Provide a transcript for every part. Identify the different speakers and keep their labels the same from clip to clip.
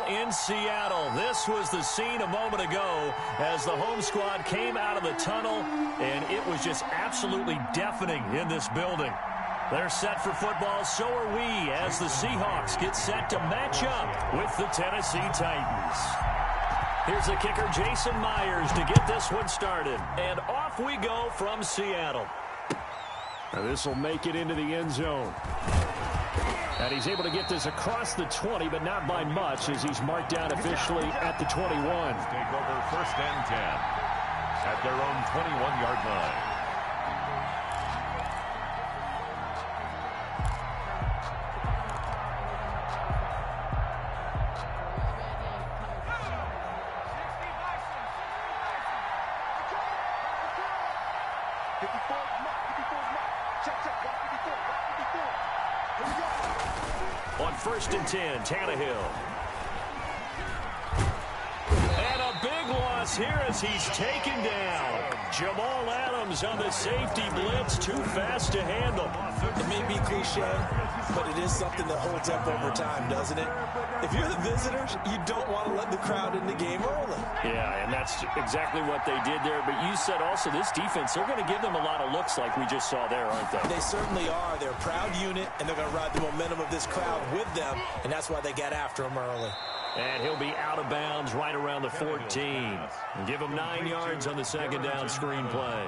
Speaker 1: in Seattle. This was the scene a moment ago as the home squad came out of the tunnel, and it was just absolutely deafening in this building. They're set for football, so are we, as the Seahawks get set to match up with the Tennessee Titans. Here's the kicker, Jason Myers, to get this one started. And off we go from Seattle. This will make it into the end zone. And he's able to get this across the 20, but not by much, as he's marked down officially at the 21.
Speaker 2: Take over 1st and 10 at their own 21-yard line.
Speaker 1: On 1st and 10, Tannehill. And a big loss here as he's taken down. Jamal Adams on the safety blitz, too fast to handle.
Speaker 3: It may be cliche, but it is something that holds up over time, doesn't it? If you're the visitors, you don't want to let the crowd in the game early.
Speaker 1: Yeah, and that's exactly what they did there. But you said also this defense, they're going to give them a lot of looks like we just saw there, aren't they?
Speaker 3: They certainly are. They're a proud unit, and they're going to ride the momentum of this crowd with them, and that's why they got after him early.
Speaker 1: And he'll be out of bounds right around the 14. And give him 9 yards on the second down screen play.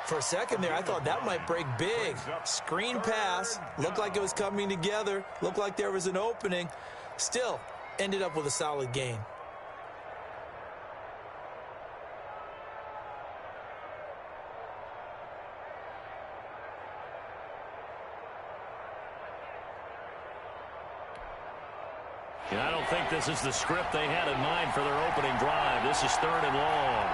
Speaker 3: For a second there, I thought that might break big. Screen pass, looked like it was coming together, looked like there was an opening. Still, ended up with a solid gain.
Speaker 1: And I don't think this is the script they had in mind for their opening drive. This is 3rd and long.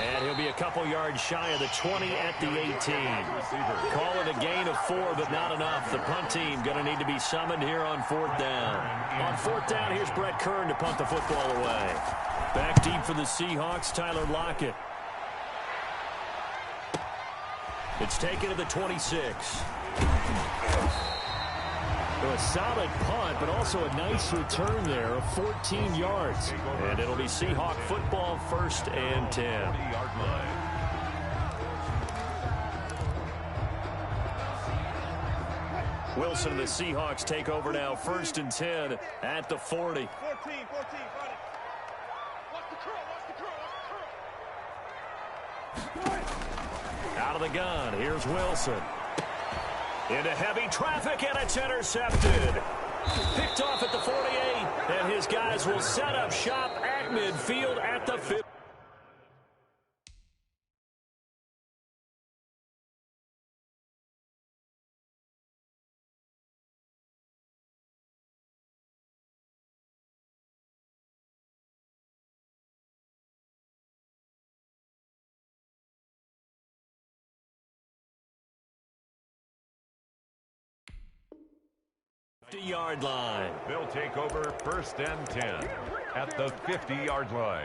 Speaker 1: And he'll be a couple yards shy of the 20 at the 18. Call it a gain of 4, but not enough. The punt team going to need to be summoned here on 4th down. On 4th down, here's Brett Kern to punt the football away. Back deep for the Seahawks, Tyler Lockett. It's taken to the 26. So a solid punt, but also a nice return there of 14 yards. And it'll be Seahawk football, 1st and 10. Wilson and the Seahawks take over now, 1st and 10 at the 40.
Speaker 4: 14.
Speaker 1: Out of the gun, here's Wilson. Into heavy traffic, and it's intercepted. Picked off at the 48, and his guys will set up shop at midfield at the 50. Yard line.
Speaker 2: They'll take over 1st and 10 at the 50-yard line.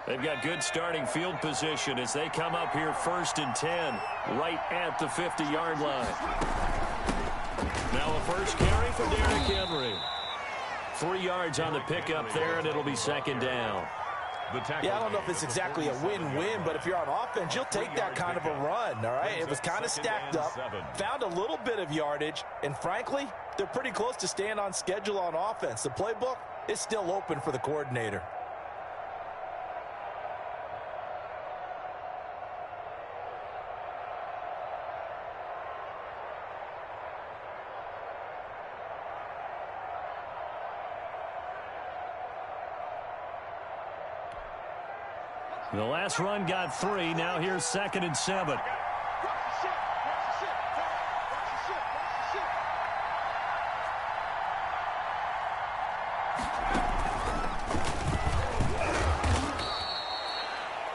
Speaker 1: They've got good starting field position as they come up here 1st and 10 right at the 50-yard line. Now a first carry for Derrick Henry. 3 yards on the pickup there, and it'll be 2nd down.
Speaker 3: Yeah, I don't know if it's exactly a win-win, but if you're on offense, you'll take that kind of a run, all right? It was kind of stacked up, found a little bit of yardage, and frankly, they're pretty close to staying on schedule on offense. The playbook is still open for the coordinator.
Speaker 1: The last run got 3. Now here's 2nd and 7.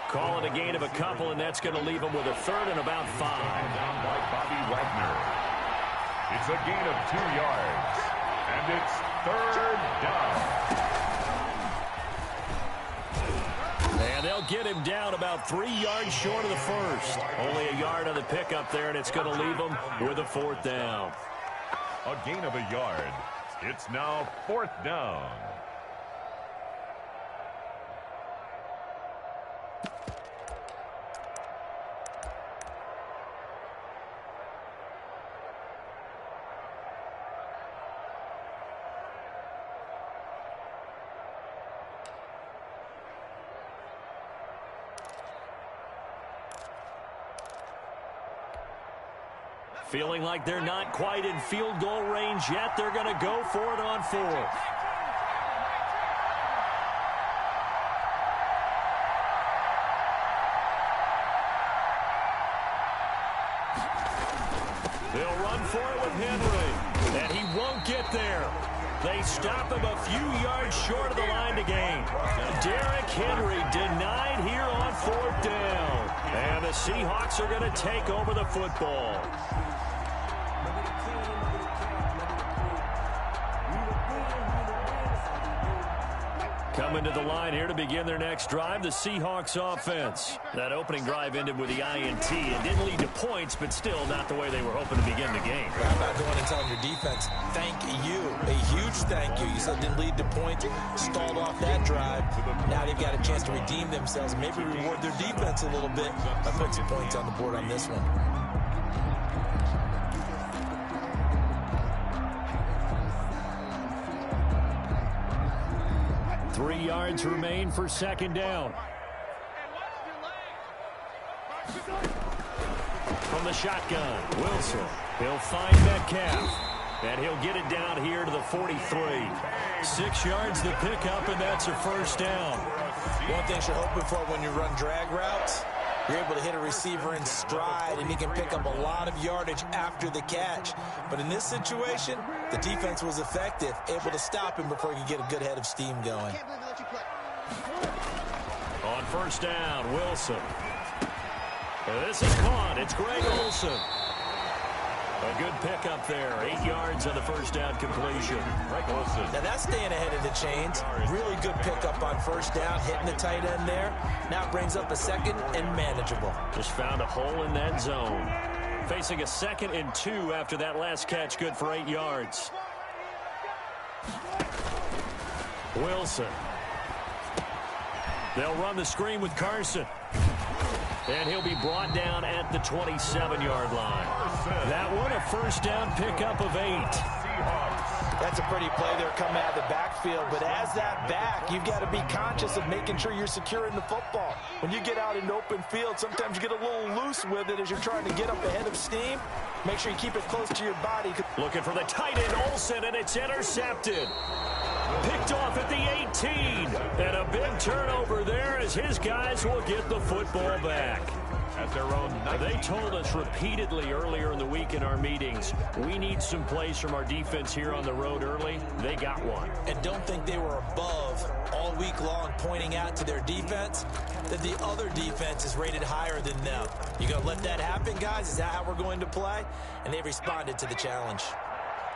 Speaker 1: Call it a gain of a couple, and that's going to leave them with a 3rd and about 5.
Speaker 2: Down by Bobby Wagner. It's a gain of 2 yards. And it's 3rd down.
Speaker 1: And they'll get him down about 3 yards short of the first. Only a yard on the pickup there, and it's going to leave him with a 4th down.
Speaker 2: A gain of a yard. It's now 4th down.
Speaker 1: Feeling like they're not quite in field goal range yet. They're going to go for it on 4th. They'll run for it with Henry. And he won't get there. They stop him a few yards short of the line to gain. Derrick Henry denied here on 4th down. And the Seahawks are going to take over the football. Coming to the line here to begin their next drive, the Seahawks offense. That opening drive ended with the INT. It didn't lead to points, but still not the way they were hoping to begin the game.
Speaker 3: How about going and telling your defense, thank you, a huge thank you. You said it didn't lead to points, stalled off that drive. Now they've got a chance to redeem themselves, maybe reward their defense a little bit by putting some points on the board on this one.
Speaker 1: 3 yards remain for 2nd down. From the shotgun, Wilson. He'll find Metcalf. And he'll get it down here to the 43. 6 yards the pickup, and that's a 1st down.
Speaker 3: One thing you're hoping for when you run drag routes, you're able to hit a receiver in stride, and he can pick up a lot of yardage after the catch. But in this situation, the defense was effective, able to stop him before he could get a good head of steam going.
Speaker 1: On 1st down, Wilson. This is caught. It's Greg Olsen. A good pickup there. 8 yards on the 1st down completion.
Speaker 2: Greg Olsen.
Speaker 3: Now that's staying ahead of the chains. Really good pickup on 1st down, hitting the tight end there. Now it brings up a 2nd and manageable.
Speaker 1: Just found a hole in that zone. Facing a 2nd and 2 after that last catch, good for 8 yards. Wilson. They'll run the screen with Carson. And he'll be brought down at the 27-yard line. That one, a 1st down pickup of 8.
Speaker 3: That's a pretty play there coming out of the backfield. But as that back, you've got to be conscious of making sure you're securing the football. When you get out in open field, sometimes you get a little loose with it as you're trying to get up ahead of steam. Make sure you keep it close to your body.
Speaker 1: Looking for the tight end, Olsen, and it's intercepted. Picked off at the 18. And a big turnover there as his guys will get the football back.
Speaker 2: At their own 19.
Speaker 1: They told us repeatedly earlier in the week in our meetings, we need some plays from our defense here on the road early. They got one.
Speaker 3: And don't think they were above all week long pointing out to their defense that the other defense is rated higher than them. You going to let that happen, guys? Is that how we're going to play? And they responded to the challenge.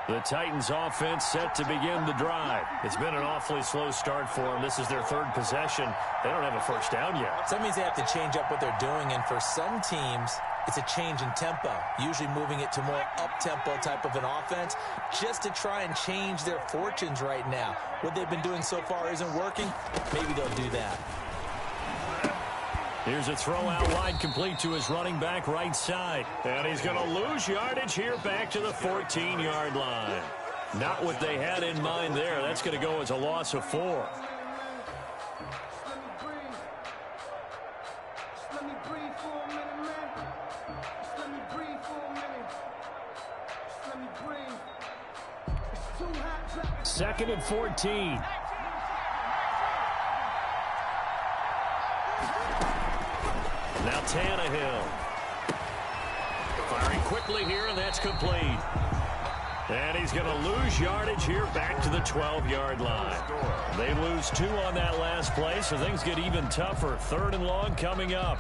Speaker 1: The Titans offense set to begin the drive. It's been an awfully slow start for them. This is their 3rd possession. They don't have a 1st down yet.
Speaker 3: So that means they have to change up what they're doing, and for some teams, it's a change in tempo, usually moving it to more up-tempo type of an offense just to try and change their fortunes right now. What they've been doing so far isn't working. Maybe they'll do that.
Speaker 1: Here's a throw out wide, complete to his running back right side. And he's going to lose yardage here back to the 14-yard line. Not what they had in mind there. That's going to go as a loss of 4. Second and 14. Now Tannehill. Firing quickly here, and that's complete. And he's going to lose yardage here back to the 12-yard line. They lose 2 on that last play, so things get even tougher. 3rd and long coming up.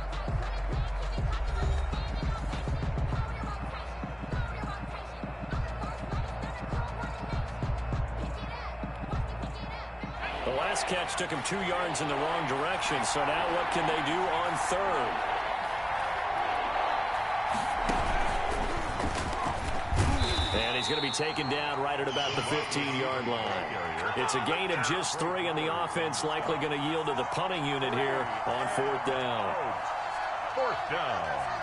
Speaker 1: last catch took him 2 yards in the wrong direction. So now what can they do on third? And he's going to be taken down right at about the 15-yard line. It's a gain of just 3, and the offense likely going to yield to the punting unit here on 4th down.
Speaker 2: 4th down.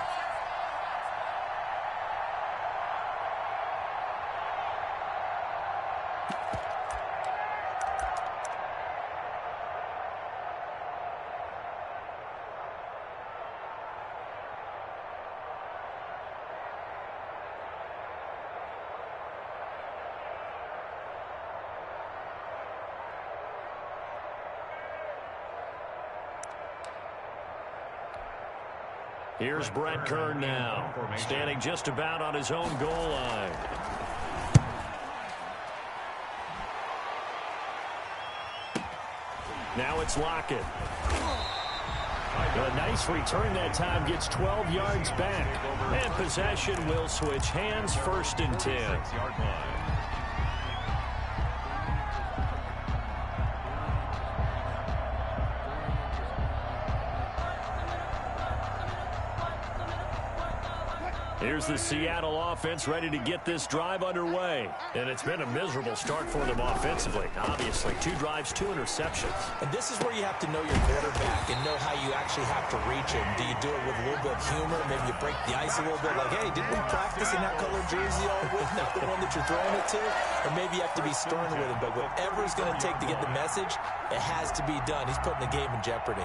Speaker 1: Here's Brett Kern now, standing just about on his own goal line. Now it's Lockett. A nice return that time, gets 12 yards back. And possession will switch hands, 1st and 10.
Speaker 2: 6-yard line.
Speaker 1: Here's the Seattle offense ready to get this drive underway. And it's been a miserable start for them offensively. Obviously, 2 drives, 2 interceptions.
Speaker 3: And this is where you have to know your quarterback and know how you actually have to reach him. Do you do it with a little bit of humor? Maybe you break the ice a little bit like, hey, didn't we practice in that color jersey all week? Not the one that you're throwing it to? Or maybe you have to be stern with him. But whatever it's going to take to get the message, it has to be done. He's putting the game in jeopardy.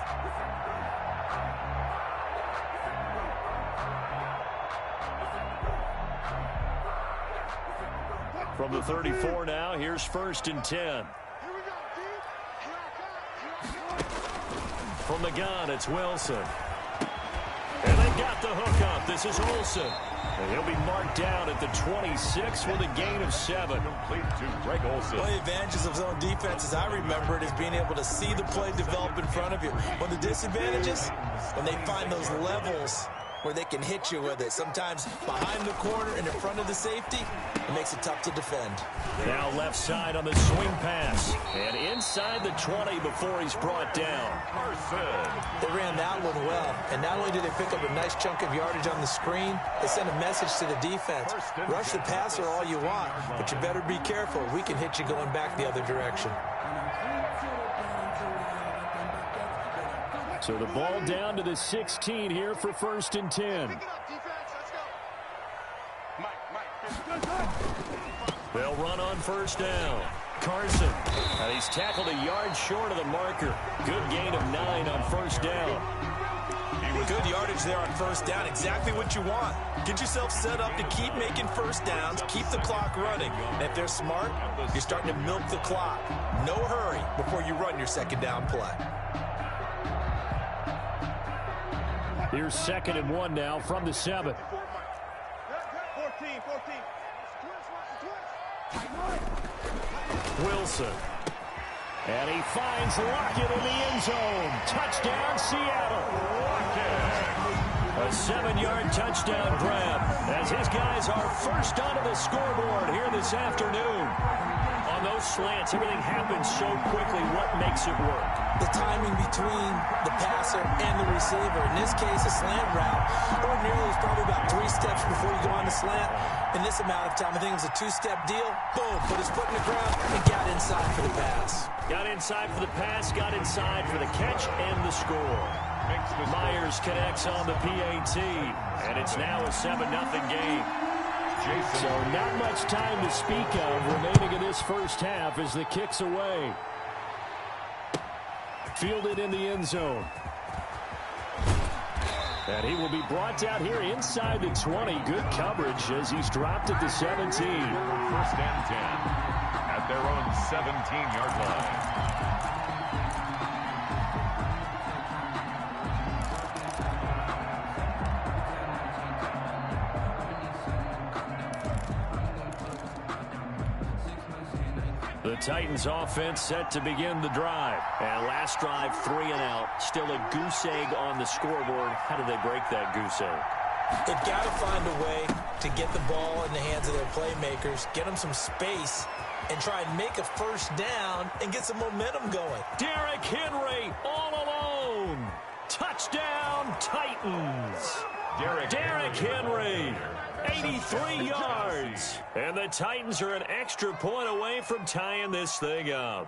Speaker 1: From the 34 now, here's 1st and 10. From the gun, it's Wilson. And they got the hook up. This is Olsen. And he'll be marked down at the 26 with a gain of 7.
Speaker 2: Complete to Greg Olsen.
Speaker 3: One of the advantages of zone defense, as I remember it, is being able to see the play develop in front of you. One of the disadvantages, when they find those levels where they can hit you with it. Sometimes behind the corner and in front of the safety, it makes it tough to defend.
Speaker 1: Now left side on the swing pass. And inside the 20 before he's brought down.
Speaker 3: They ran that one well. And not only did they pick up a nice chunk of yardage on the screen, they sent a message to the defense. Rush the passer all you want, but you better be careful. We can hit you going back the other direction.
Speaker 1: So the ball down to the 16 here for 1st and 10. They'll run on 1st down. Carson. And he's tackled a yard short of the marker. Good gain of 9 on 1st down.
Speaker 3: Good yardage there on 1st down. Exactly what you want. Get yourself set up to keep making 1st downs, keep the clock running. And if they're smart, you're starting to milk the clock. No hurry before you run your 2nd down play.
Speaker 1: Here's 2nd and 1 now from the 7. Wilson. And he finds Lockett in the end zone. Touchdown, Seattle. A 7-yard touchdown grab as his guys are first onto the scoreboard here this afternoon. On those slants, everything happens so quickly. What makes it work?
Speaker 3: The timing between the passer and the receiver. In this case, a slant route. Ordinarily, it's probably about 3 steps before you go on the slant. In this amount of time, I think it was a 2-step deal. Boom, put his foot in the ground and got inside for the pass.
Speaker 1: Got inside for the pass, got inside for the catch and the score. Myers connects on the PAT, and it's now a 7-0 game. So not much time to speak of remaining in this first half as the kick's away. Fielded in the end zone. And he will be brought out here inside the 20. Good coverage as he's dropped at the 17.
Speaker 2: 1st and 10 at their own 17-yard line.
Speaker 1: The Titans offense set to begin the drive. And last drive, 3 and out. Still a goose egg on the scoreboard. How do they break that goose egg?
Speaker 3: They've got to find a way to get the ball in the hands of their playmakers, get them some space, and try and make a first down and get some momentum going.
Speaker 1: Derrick Henry all alone. Touchdown, Titans. Derrick Henry, 83 yards. And the Titans are an extra point away from tying this thing up.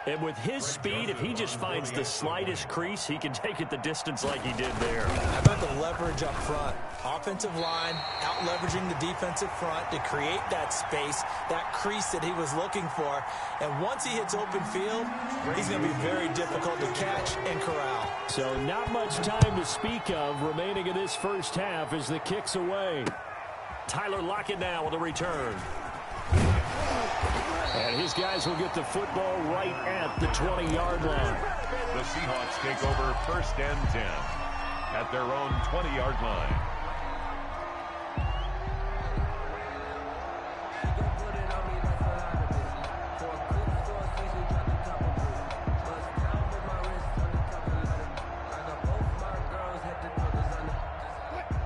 Speaker 1: And with his speed, if he just finds the slightest crease, he can take it the distance like he did there.
Speaker 3: How about the leverage up front? Offensive line out-leveraging the defensive front to create that space, that crease that he was looking for. And once he hits open field, he's going to be very difficult to catch and corral.
Speaker 1: So not much time to speak of remaining in this first half as the kick's away. Tyler Lockett now with a return. And his guys will get the football right at the 20-yard line.
Speaker 2: The Seahawks take over first and 10 at their own 20-yard line.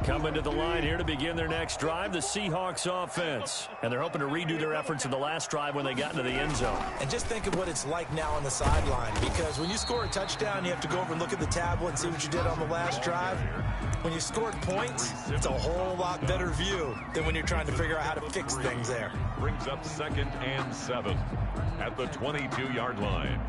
Speaker 1: Coming to the line here to begin their next drive, the Seahawks offense. And they're hoping to redo their efforts in the last drive when they got into the end zone.
Speaker 3: And just think of what it's like now on the sideline, because when you score a touchdown, you have to go over and look at the tablet and see what you did on the last drive. When you scored points, it's a whole lot better view than when you're trying to figure out how to fix things there.
Speaker 2: Brings up 2nd and 7 at the 22-yard line.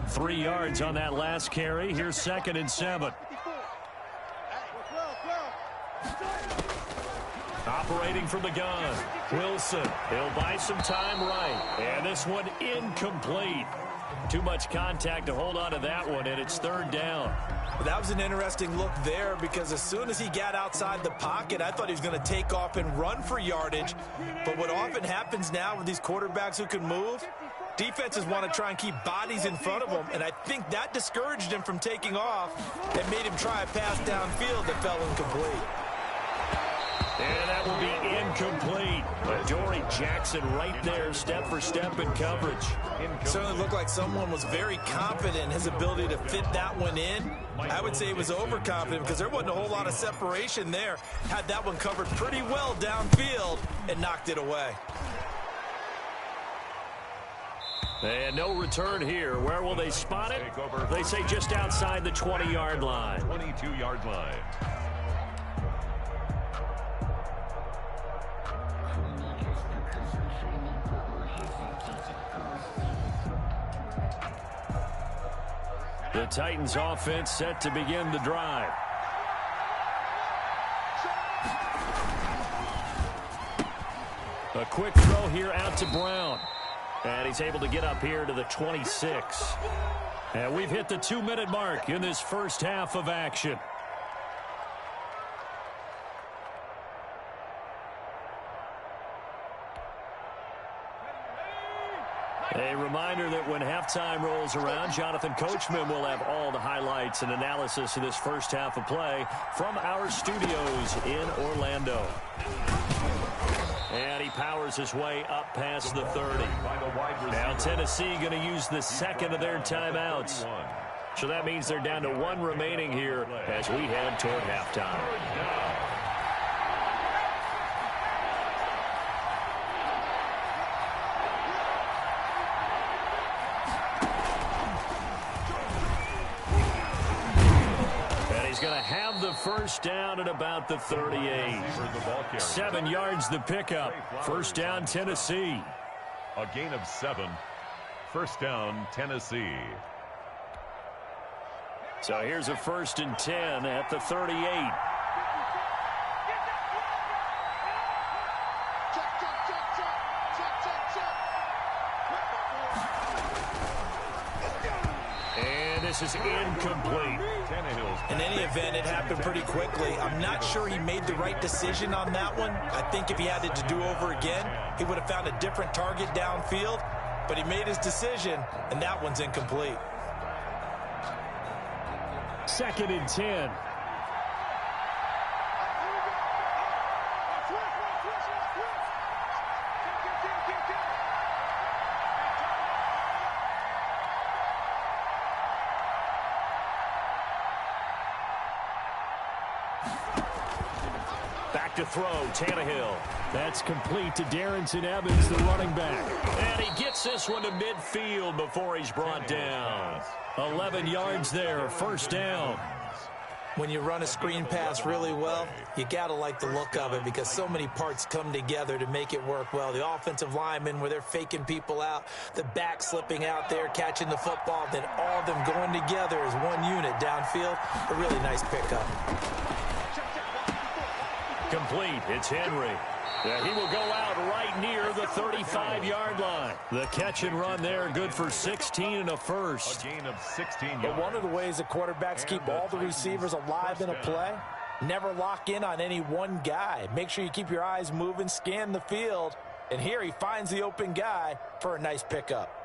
Speaker 1: Three yards on that last carry. Here's 2nd and 7. Operating from the gun. Wilson. He'll buy some time right. And this one incomplete. Too much contact to hold on to that one, and it's 3rd down.
Speaker 3: Well, that was an interesting look there, because as soon as he got outside the pocket, I thought he was going to take off and run for yardage. But what often happens now with these quarterbacks who can move, defenses want to try and keep bodies in front of them, and I think that discouraged him from taking off and made him try a pass downfield that fell incomplete.
Speaker 1: And that will be incomplete. But Dory Jackson right there, step for step in coverage.
Speaker 3: It certainly looked like someone was very confident in his ability to fit that one in. I would say he was overconfident because there wasn't a whole lot of separation there. Had that one covered pretty well downfield and knocked it away.
Speaker 1: And no return here. Where will they spot it? They say just outside the 20-yard line.
Speaker 2: 22-yard line.
Speaker 1: The Titans offense set to begin the drive. A quick throw here out to Brown. And he's able to get up here to the 26. And we've hit the 2-minute mark in this first half of action. A reminder that when halftime rolls around, Jonathan Coachman will have all the highlights and analysis of this first half of play from our studios in Orlando. And he powers his way up past the 30. Now Tennessee going to use the second of their timeouts. So that means they're down to 1 remaining here as we head toward halftime. Going to have the first down at about the 38. 7 yards the pickup. First down, Tennessee.
Speaker 2: A gain of 7. First down, Tennessee.
Speaker 1: So here's a 1st and 10 at the 38. This is incomplete.
Speaker 3: In any event, it happened pretty quickly. I'm not sure he made the right decision on that one. I think if he had it to do over again, he would have found a different target downfield. But he made his decision, and that one's incomplete.
Speaker 1: 2nd and 10. to throw, Tannehill.
Speaker 4: That's complete to Darrington Evans, the running back.
Speaker 1: And he gets this one to midfield before he's brought down. 11 yards there, first down.
Speaker 3: When you run a screen pass really well, you got to like the look of it because so many parts come together to make it work well. The offensive linemen, where they're faking people out, the back slipping out there, catching the football, then all of them going together as one unit downfield. A really nice pickup.
Speaker 1: Complete. It's Henry. Yeah, he will go out right near the 35-yard line. The catch and run there, good for 16 and a first.
Speaker 2: A gain of 16 yards.
Speaker 3: But one of the ways that quarterbacks keep all the receivers alive in a play, never lock in on any one guy. Make sure you keep your eyes moving, scan the field. And here he finds the open guy for a nice pickup.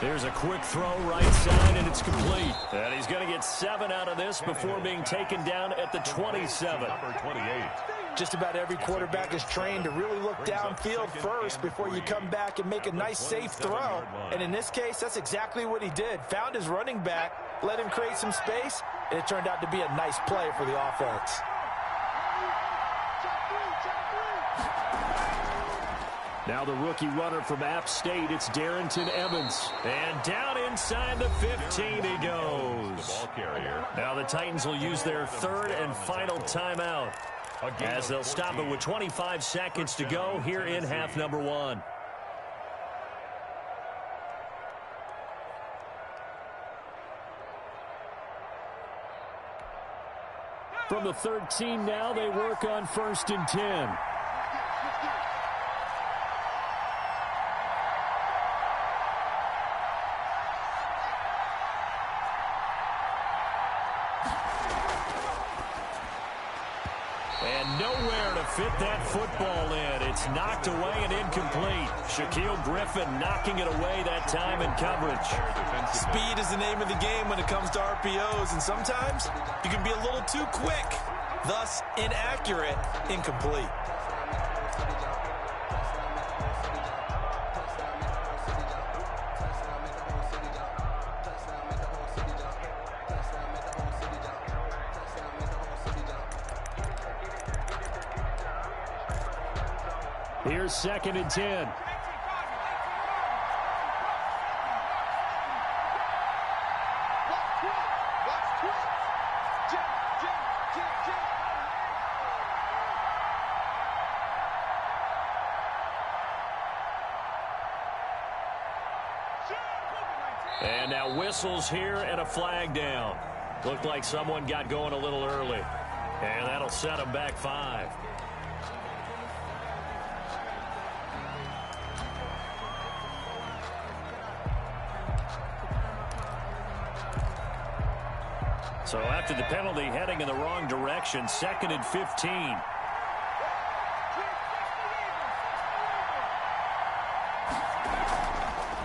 Speaker 1: There's a quick throw right side, and it's complete. And he's going to get 7 out of this before being taken down at the 27.
Speaker 2: Number 28.
Speaker 3: Just about every quarterback is trained to really look downfield first before you come back and make a nice, safe throw. And in this case, that's exactly what he did. Found his running back, let him create some space, and it turned out to be a nice play for the offense.
Speaker 4: Now the rookie runner from App State, it's Darrington Evans.
Speaker 1: And down inside the 15 he goes.
Speaker 2: The ball carrier.
Speaker 1: Now the Titans will use their third and final timeout, as they'll stop it with 25 seconds to go here in half number 1.
Speaker 4: From the 13 now, they work on 1st and 10.
Speaker 1: And nowhere to fit that football in. It's knocked away and incomplete. Shaquille Griffin knocking it away that time in coverage.
Speaker 3: Speed is the name of the game when it comes to RPOs, and sometimes you can be a little too quick, thus inaccurate, incomplete.
Speaker 4: Here's 2nd and 10.
Speaker 1: And now whistles here and a flag down. Looked like someone got going a little early. And that'll set them back 5. So after the penalty, heading in the wrong direction, 2nd and 15.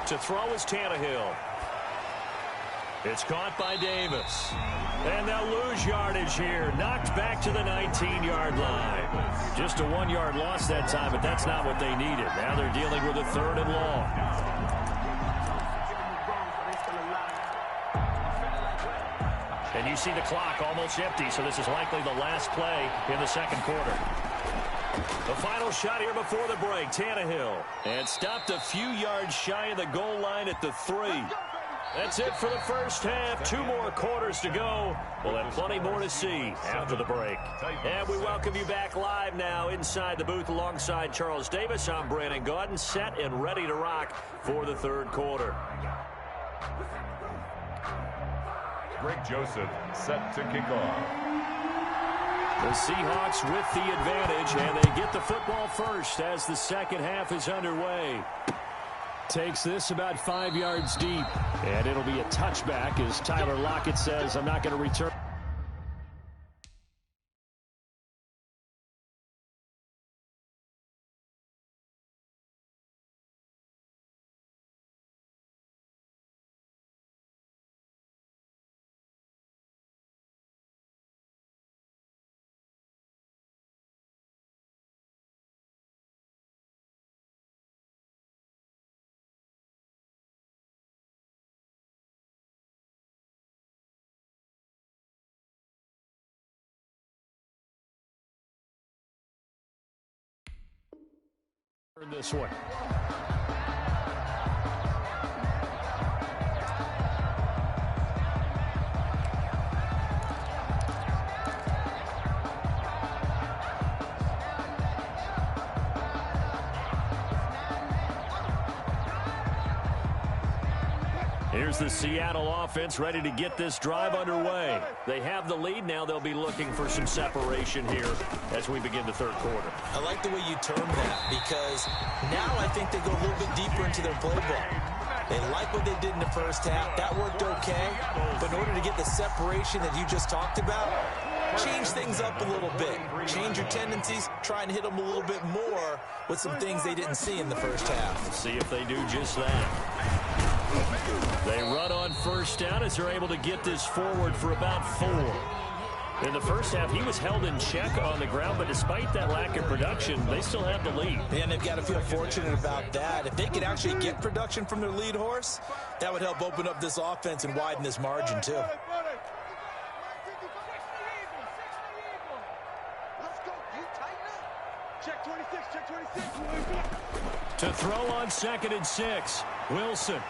Speaker 1: To throw is Tannehill. It's caught by Davis. And they'll lose yardage here. Knocked back to the 19-yard line. Just a 1-yard loss that time, but that's not what they needed. Now they're dealing with a 3rd and long. And you see the clock almost empty, so this is likely the last play in the 2nd quarter. The final shot here before the break, Tannehill. And stopped a few yards shy of the goal line at the 3. That's it for the first half. 2 more quarters to go. We'll have plenty more to see after the break. And we welcome you back live now inside the booth alongside Charles Davis. I'm Brandon Gaudin, set and ready to rock for the 3rd quarter.
Speaker 2: Greg Joseph set to kick off.
Speaker 1: The Seahawks with the advantage, and they get the football first as the 2nd half is underway.
Speaker 4: Takes this about 5 yards deep, and it'll be a touchback as Tyler Lockett says, I'm not going to return. This one. Here's the Seattle offense ready to get this drive underway. They have the lead. Now they'll be looking for some separation here as we begin the third quarter.
Speaker 3: I like the way you term that because now I think they go a little bit deeper into their playbook. They like what they did in the first half. That worked okay. But in order to get the separation that you just talked about, change things up a little bit. Change your tendencies. Try and hit them a little bit more with some things they didn't see in the first half.
Speaker 1: Let's see if they do just that. They run on first down as they're able to get this forward for about 4. In the first half, he was held in check on the ground, but despite that lack of production, they still have the lead.
Speaker 3: And they've got to feel fortunate about that. If they could actually get production from their lead horse, that would help open up this offense and widen this margin, too.
Speaker 1: To throw on 2nd and 6, Wilson.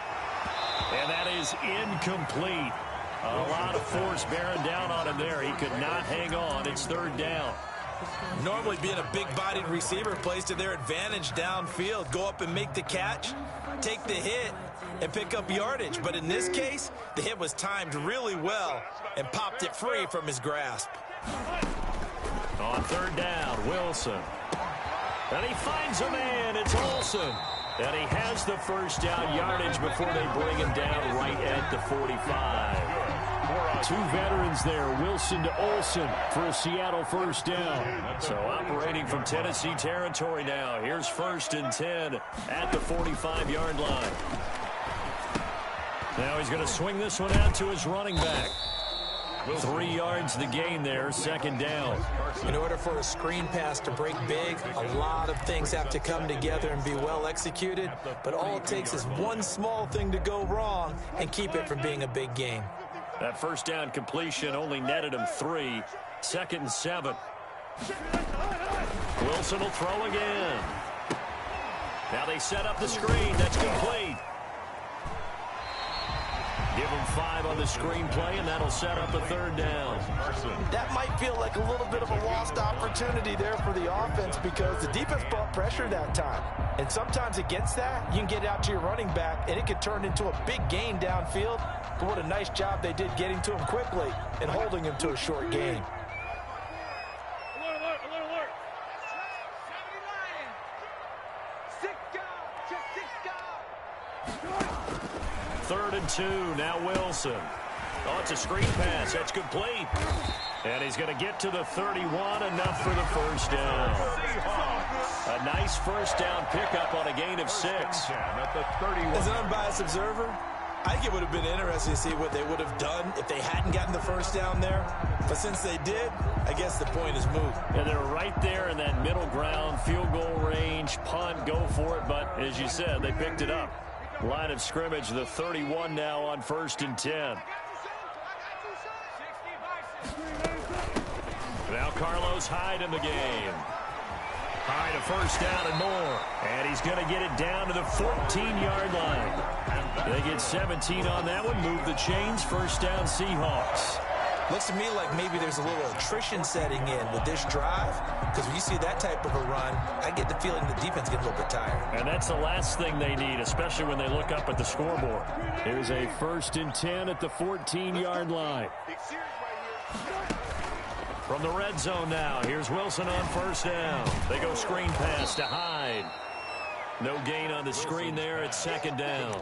Speaker 1: And that is incomplete. A lot of force bearing down on him there. He could not hang on. It's 3rd down.
Speaker 3: Normally being a big-bodied receiver plays to their advantage downfield. Go up and make the catch, take the hit, and pick up yardage. But in this case, the hit was timed really well and popped it free from his grasp.
Speaker 1: On 3rd down, Wilson. And he finds a man. It's Olsen. And he has the first down yardage before they bring him down right at the 45.
Speaker 4: 2 veterans there, Wilson to Olsen for a Seattle first down.
Speaker 1: So operating from Tennessee territory now. Here's 1st and 10 at the 45-yard line. Now he's going to swing this one out to his running back. 3 yards the gain there, 2nd down.
Speaker 3: In order for a screen pass to break big, a lot of things have to come together and be well executed. But all it takes is one small thing to go wrong and keep it from being a big game.
Speaker 1: That first down completion only netted him 3. 2nd and 7. Wilson will throw again. Now they set up the screen. That's complete. Give him 5 on the screen play, and that'll set up a 3rd down.
Speaker 3: That might feel like a little bit of a lost opportunity there for the offense because the defense brought pressure that time. And sometimes against that, you can get out to your running back, and it could turn into a big gain downfield. But what a nice job they did getting to him quickly and holding him to a short gain.
Speaker 1: Third and 2, now Wilson. Oh, it's a screen pass. That's complete. And he's going to get to the 31, enough for the first down. A nice first down pickup on a gain of 6.
Speaker 3: As an unbiased observer, I think it would have been interesting to see what they would have done if they hadn't gotten the first down there. But since they did, I guess the point is moot.
Speaker 1: And they're right there in that middle ground, field goal range, punt, go for it. But as you said, they picked it up. Line of scrimmage, the 31 now on 1st and 10. Now Carlos Hyde in the game. Hyde a first down and more. And he's going to get it down to the 14-yard line. They get 17 on that one. Move the chains. First down Seahawks.
Speaker 3: Looks to me like maybe there's a little attrition setting in with this drive, because when you see that type of a run, I get the feeling the defense gets a little bit tired.
Speaker 1: And that's the last thing they need, especially when they look up at the scoreboard.
Speaker 4: Here's a 1st and 10 at the 14-yard line.
Speaker 1: From the red zone now, here's Wilson on first down. They go screen pass to Hyde. No gain on the screen there at 2nd down.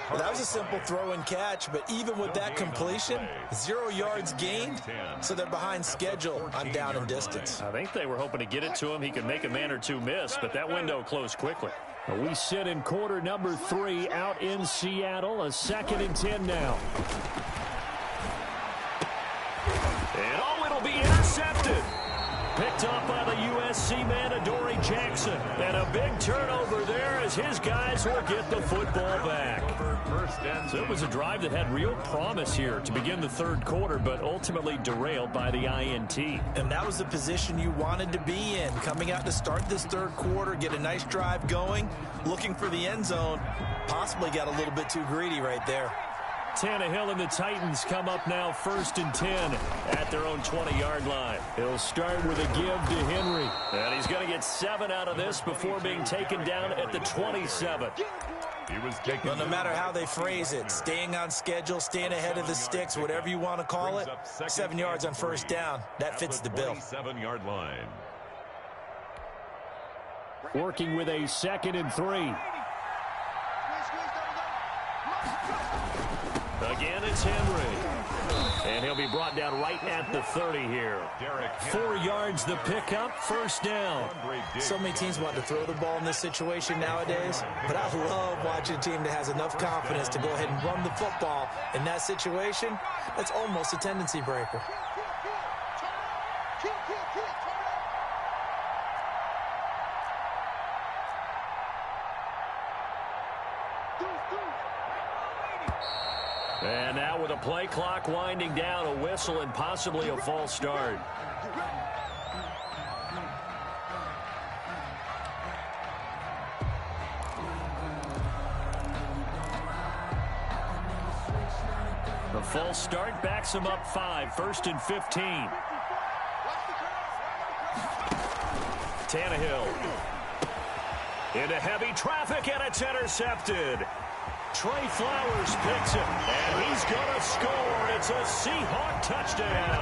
Speaker 3: Well, that was a simple throw and catch, but even with that completion, 0 yards gained, so they're behind schedule on down and distance.
Speaker 1: I think they were hoping to get it to him. He could make a man or 2 miss, but that window closed quickly.
Speaker 4: We sit in quarter number 3 out in Seattle. A 2nd and 10 now.
Speaker 1: And oh, it'll be intercepted. Picked off by the USC man, Adoree Jackson. And a big turnover there as his guys will get the football back. So it was a drive that had real promise here to begin the third quarter, but ultimately derailed by the INT.
Speaker 3: And that was the position you wanted to be in. Coming out to start this third quarter, get a nice drive going, looking for the end zone. Possibly got a little bit too greedy right there.
Speaker 1: Tannehill and the Titans come up now 1st and 10 at their own 20-yard line. He'll start with a give to Henry. And he's going to get 7 out of this before being taken down at the 27.
Speaker 3: Well, no matter how they phrase it, staying on schedule, staying ahead of the sticks, whatever you want to call it, 7 yards on first down, that fits the bill.
Speaker 2: 7-yard line.
Speaker 1: Working with a 2nd and 3. Again, it's Henry. And he'll be brought down right at the 30 here. 4 yards the pickup, first down.
Speaker 3: So many teams want to throw the ball in this situation nowadays, but I love watching a team that has enough confidence to go ahead and run the football. In that situation, that's almost a tendency breaker.
Speaker 1: And now with a play clock winding down, a whistle and possibly a false start. The false start backs him up 5, 1st and 15. Tannehill into heavy traffic, and it's intercepted. Trey Flowers picks it, and he's going to score. It's a Seahawk touchdown.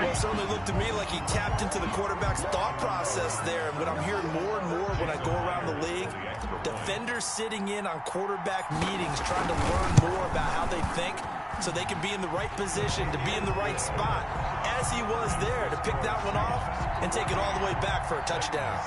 Speaker 3: Well, it certainly looked to me like he tapped into the quarterback's thought process there. And what I'm hearing more and more when I go around the league, defenders sitting in on quarterback meetings trying to learn more about how they think so they can be in the right position, to be in the right spot, as he was there, to pick that one off and take it all the way back for a touchdown.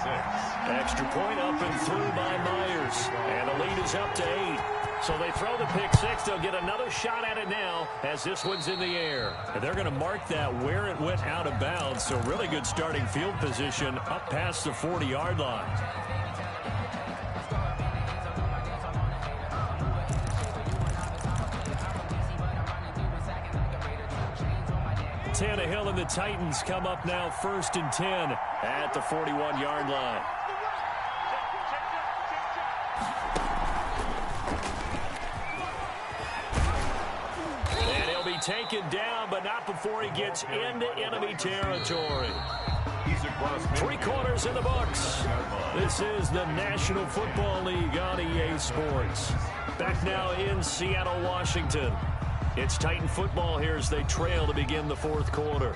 Speaker 1: Extra point up and through by Myers. And the lead is up to 8. So they throw the pick 6. They'll get another shot at it now as this one's in the air. And they're going to mark that where it went out of bounds. So really good starting field position up past the 40-yard line. Tannehill and the Titans come up now 1st and 10 at the 41-yard line. And he'll be taken down, but not before he gets into enemy territory. 3 quarters in the books. This is the National Football League on EA Sports. Back now in Seattle, Washington. It's Titan football here as they trail to begin the fourth quarter.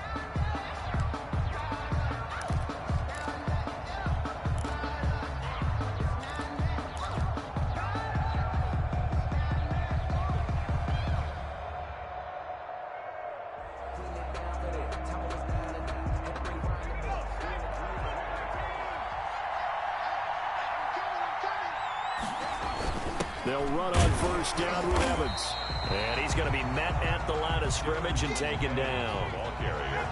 Speaker 1: They'll run on first down with Evans. And he's going to be met at the line of scrimmage and taken down.
Speaker 2: Ball carrier.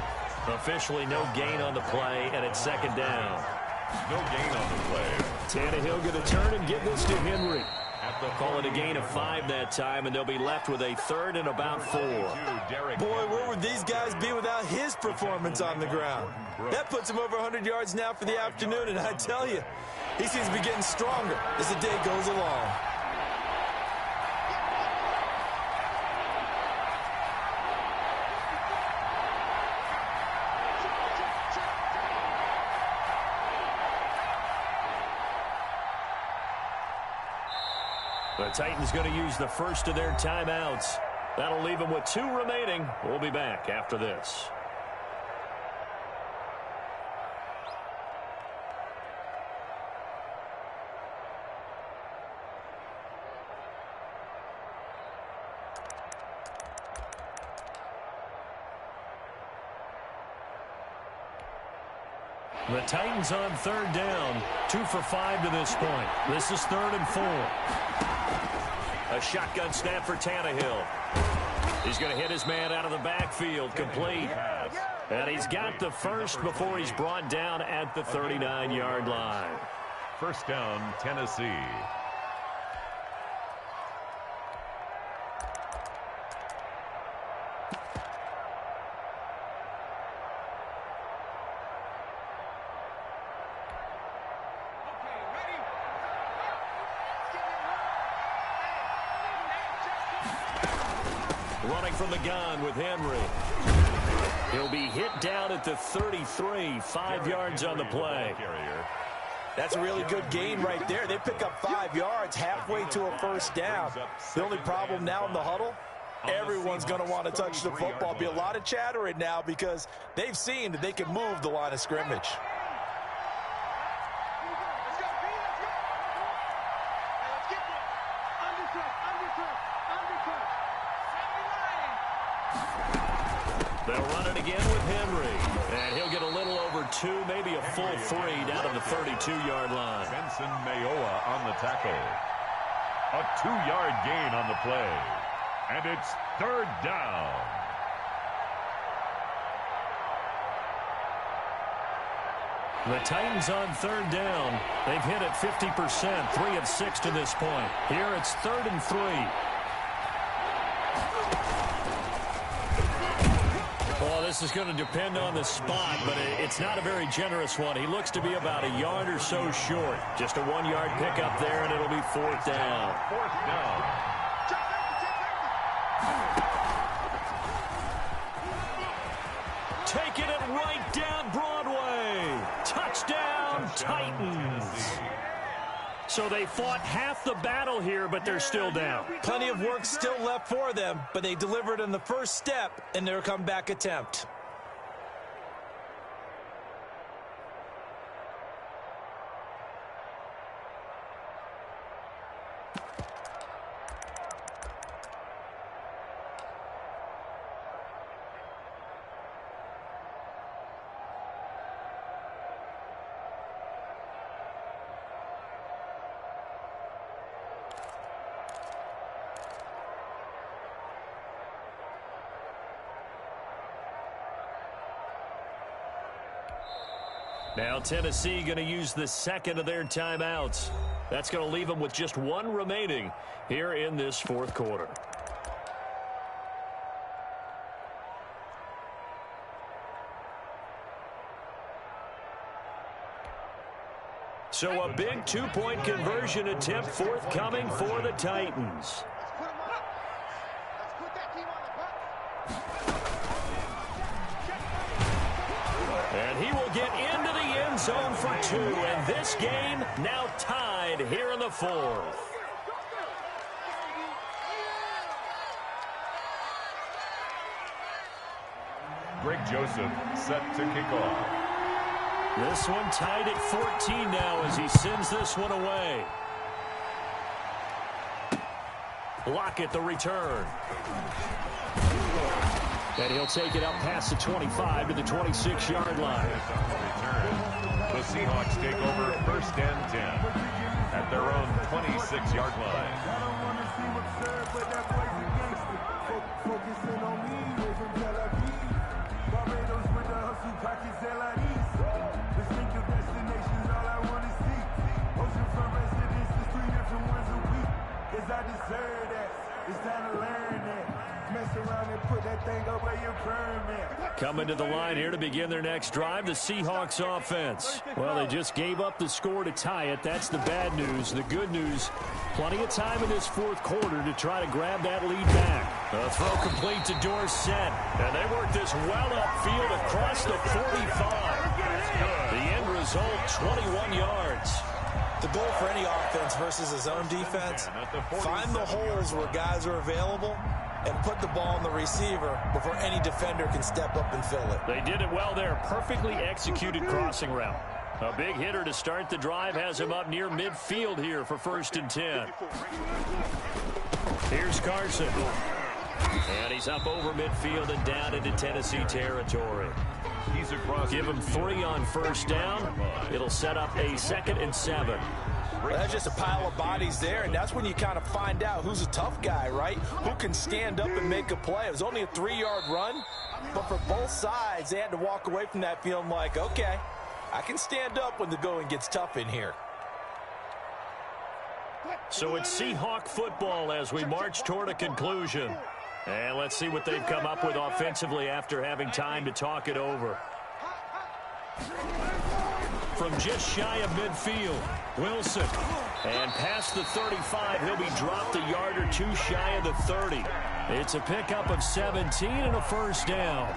Speaker 1: Officially no gain on the play, and it's 2nd down.
Speaker 2: No gain on the play.
Speaker 1: Tannehill going to turn and give this to Henry. They'll call it a gain of 5 that time, and they'll be left with a 3rd and about 4.
Speaker 3: Boy, where would these guys be without his performance on the ground? That puts him over 100 yards now for the afternoon, and I tell you, he seems to be getting stronger as the day goes along.
Speaker 1: The Titans going to use the first of their timeouts. That'll leave them with 2 remaining. We'll be back after this. The Titans on 3rd down. 2 for 5 to this point. This is 3rd and 4. A shotgun snap for Tannehill. He's going to hit his man out of the backfield. Complete.
Speaker 4: And he's got the first before he's brought down at the 39-yard line.
Speaker 2: First down, Tennessee.
Speaker 4: Running from the gun with Henry. He'll be hit down at the 33, 5 yards on the play.
Speaker 3: That's a really good gain right there. They pick up 5 yards halfway to a first down. The only problem now in the huddle, everyone's going to want to touch the football. Be a lot of chattering now because they've seen that they can move the line of scrimmage.
Speaker 4: They'll run it again with Henry. And he'll get a little over 2, maybe a full 3 down to the 32-yard line.
Speaker 2: Benson Mayoa on the tackle. A 2-yard gain on the play. And it's third down.
Speaker 4: The Titans on third down. They've hit it 50%, 3 of 6 to this point. Here it's 3rd and 3. Well, this is going to depend on the spot, but it's not a very generous one. He looks to be about a yard or so short. Just a 1-yard pickup there, and it'll be 4th down.
Speaker 2: Fourth down.
Speaker 4: Taking it right down Broadway. Touchdown, Titans. So they fought half the battle here, but they're still down.
Speaker 3: Plenty of work still left for them, but they delivered in the first step in their comeback attempt.
Speaker 4: Now Tennessee going to use the second of their timeouts. That's going to leave them with just 1 remaining here in this 4th quarter. So a big 2-point conversion attempt forthcoming for the Titans. And he will get into the end zone for 2. And this game now tied here in the 4th.
Speaker 2: Greg Joseph set to kick off.
Speaker 4: This one tied at 14 now as he sends this one away. Lockett the return. And he'll take it up past the 25 to the 26-yard line.
Speaker 2: The Seahawks take over first and 10 at their own 26-yard line.
Speaker 4: Coming to the line here to begin their next drive, the Seahawks offense. Well, they just gave up the score to tie it. That's the bad news. The good news, plenty of time in this 4th quarter to try to grab that lead back. A throw complete to Dorsett. And they work this well upfield across the 45. The end result, 21 yards.
Speaker 3: The goal for any offense versus his own defense, find the holes where guys are available and put the ball on the receiver before any defender can step up and fill it.
Speaker 4: They did it well there. Perfectly executed crossing route. A big hitter to start the drive has him up near midfield here for 1st and 10. Here's Carson. And he's up over midfield and down into Tennessee territory.
Speaker 2: He's across.
Speaker 4: Give him 3 on first down. It'll set up a 2nd and 7.
Speaker 3: Well, that's just a pile of bodies there, and that's when you kind of find out who's a tough guy, right? Who can stand up and make a play. It was only a 3-yard run, But for both sides, they had to walk away from that feeling like, okay, I can stand up when the going gets tough in here.
Speaker 1: So it's Seahawk football as we march toward a conclusion. And let's see what they've come up with offensively after having time to talk it over. From just shy of midfield, Wilson. And past the 35, he'll be dropped a yard or two shy of the 30. It's a pickup of 17 and a first down.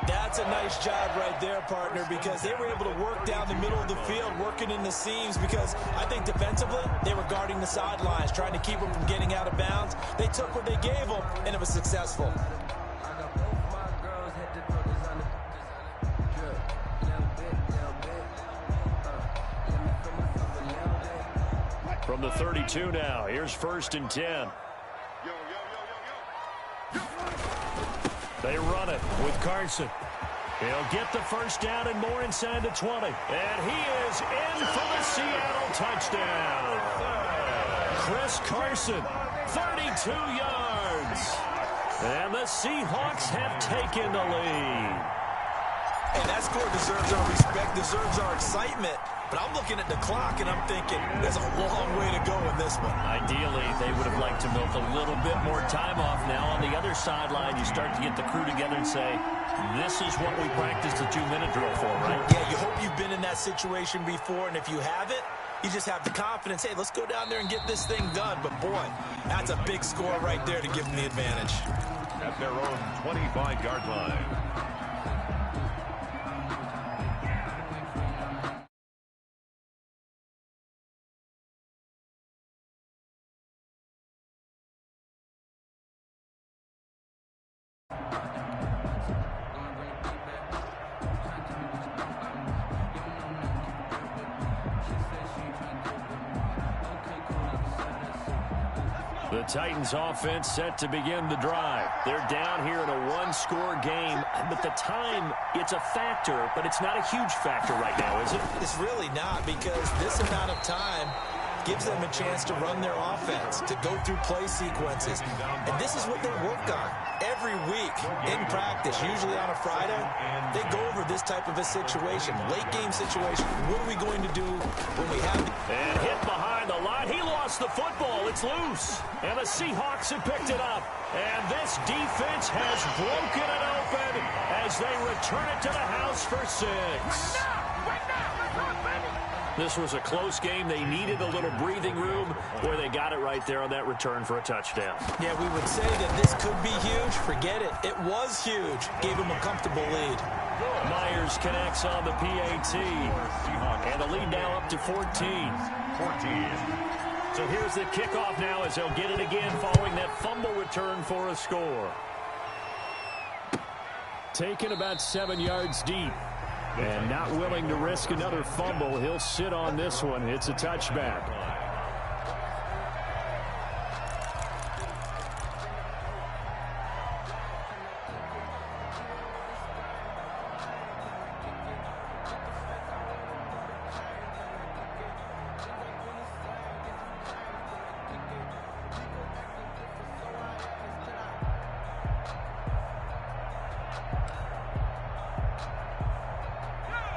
Speaker 3: That's a nice job right there, partner, because they were able to work down the middle of the field, working in the seams, because I think defensively they were guarding the sidelines, trying to keep them from getting out of bounds. They took what they gave them, and it was successful.
Speaker 1: From the 32 now, here's 1st and 10. They run it with Carson. He'll get the first down and more inside the 20. And he is in for the Seattle touchdown. Chris Carson, 32 yards. And the Seahawks have taken the lead.
Speaker 3: And that score deserves our respect, deserves our excitement. But I'm looking at the clock, and I'm thinking there's a long way to go in this one.
Speaker 4: Ideally, they would have liked to milk a little bit more time off. Now, on the other sideline, you start to get the crew together and say, this is what we practiced the 2-minute drill for, right?
Speaker 3: Yeah, you hope you've been in that situation before, and if you haven't, you just have the confidence, hey, let's go down there and get this thing done. But, boy, that's a big score right there to give them the advantage.
Speaker 2: At their own 25-yard line.
Speaker 1: The Titans offense set to begin the drive. They're down here in a one-score game, but the time, it's a factor, but it's not a huge factor right now, is it?
Speaker 3: It's really not, because this amount of time gives them a chance to run their offense, to go through play sequences. And this is what they work on every week in practice, usually on a Friday. They go over this type of a situation, late game situation. What are we going to do when we have...
Speaker 1: And hit behind the line. He lost the football. It's loose. And the Seahawks have picked it up. And this defense has broken it open as they return it to the house for 6. This was a close game. They needed a little breathing room where they got it right there on that return for a touchdown.
Speaker 3: Yeah, we would say that this could be huge. Forget it. It was huge. Gave them a comfortable lead.
Speaker 1: Myers connects on the PAT. And the lead now up to 14. So here's the kickoff now as they'll get it again following that fumble return for a score. Taken about 7 yards deep. And not willing to risk another fumble. He'll sit on this one. It's a touchback.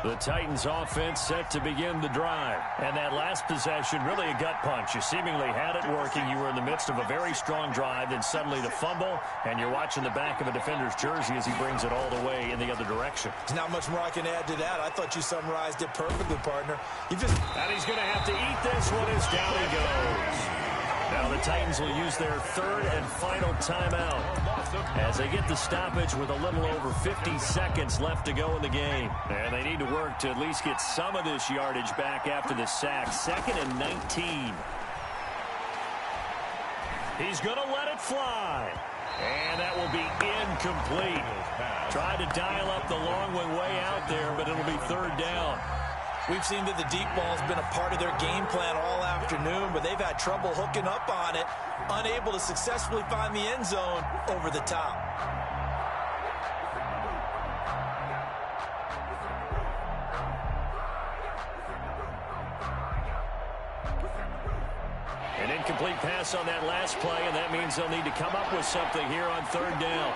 Speaker 1: The Titans offense set to begin the drive. And that last possession, really a gut punch. You seemingly had it working. You were in the midst of a very strong drive, then suddenly the fumble, and you're watching the back of a defender's jersey as he brings it all the way in the other direction.
Speaker 3: There's not much more I can add to that. I thought you summarized it perfectly, partner. And
Speaker 1: he's going to have to eat this one as down he goes. Now the Titans will use their third and final timeout as they get the stoppage with a little over 50 seconds left to go in the game. And they need to work to at least get some of this yardage back after the sack. 2nd and 19. He's going to let it fly. And that will be incomplete. Tried to dial up the long one way out there, but it'll be 3rd down.
Speaker 3: We've seen that the deep ball's been a part of their game plan all afternoon, but they've had trouble hooking up on it, unable to successfully find the end zone over the top.
Speaker 1: An incomplete pass on that last play, and that means they'll need to come up with something here on 3rd down.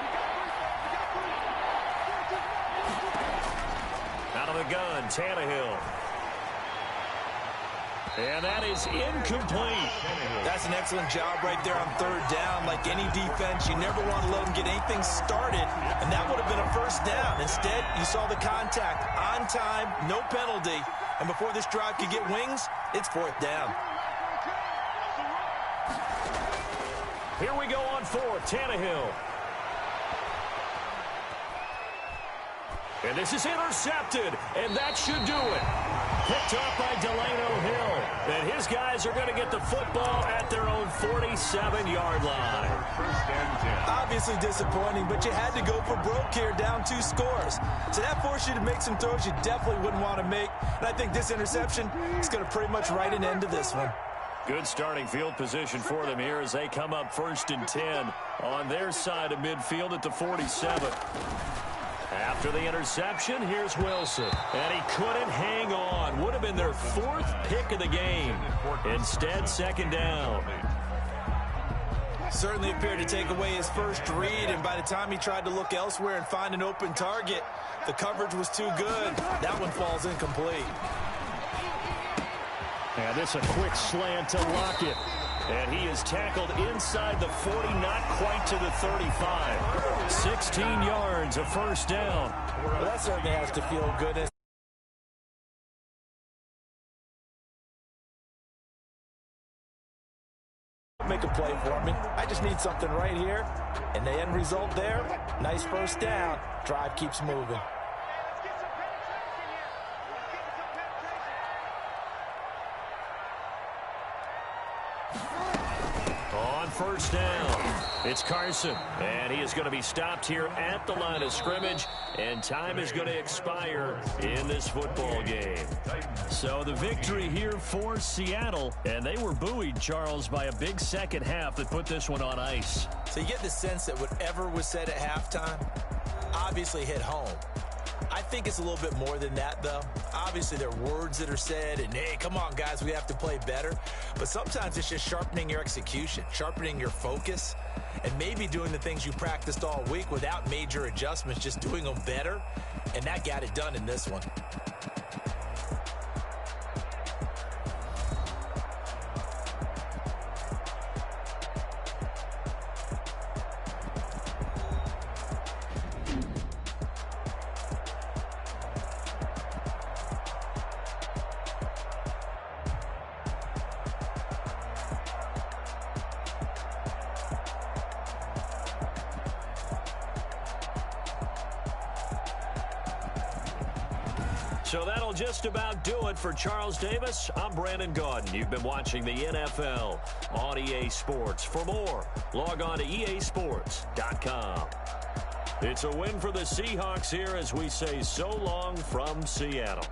Speaker 1: the gun, Tannehill. And that is incomplete.
Speaker 3: That's an excellent job right there on third down. Like any defense, you never want to let them get anything started, and that would have been a first down. Instead, you saw the contact on time, no penalty, and before this drive could get wings, it's fourth down.
Speaker 1: Here we go on fourth, Tannehill. And this is intercepted, and that should do it. Picked up by Delano Hill. And his guys are going to get the football at their own 47-yard line.
Speaker 3: Obviously disappointing, but you had to go for broke here, down 2 scores. So that forced you to make some throws you definitely wouldn't want to make. And I think this interception is going to pretty much write an end to this one.
Speaker 1: Good starting field position for them here as they come up 1st and 10 on their side of midfield at the 47. After the interception, here's Wilson. And he couldn't hang on. Would have been their 4th pick of the game. Instead, 2nd down.
Speaker 3: Certainly appeared to take away his first read, and by the time he tried to look elsewhere and find an open target, the coverage was too good. That one falls incomplete.
Speaker 1: And this a quick slant to Lockett. And he is tackled inside the 40, not quite to the 35. 16 yards, a first down.
Speaker 3: Well, that certainly has to feel good. Make a play for me. I just need something right here. And the end result there, nice first down. Drive keeps moving.
Speaker 1: First down. It's Carson, and he is going to be stopped here at the line of scrimmage, and time is going to expire in this football game. So the victory here for Seattle, and they were buoyed, Charles, by a big second half that put this one on ice.
Speaker 3: So you get the sense that whatever was said at halftime obviously hit home. I think it's a little bit more than that, though. Obviously, there are words that are said, and, hey, come on, guys, we have to play better. But sometimes it's just sharpening your execution, sharpening your focus, and maybe doing the things you practiced all week without major adjustments, just doing them better, and that got it done in this one.
Speaker 1: So that'll just about do it for Charles Davis. I'm Brandon Gaudin. You've been watching the NFL on EA Sports. For more, log on to easports.com. It's a win for the Seahawks here as we say so long from Seattle.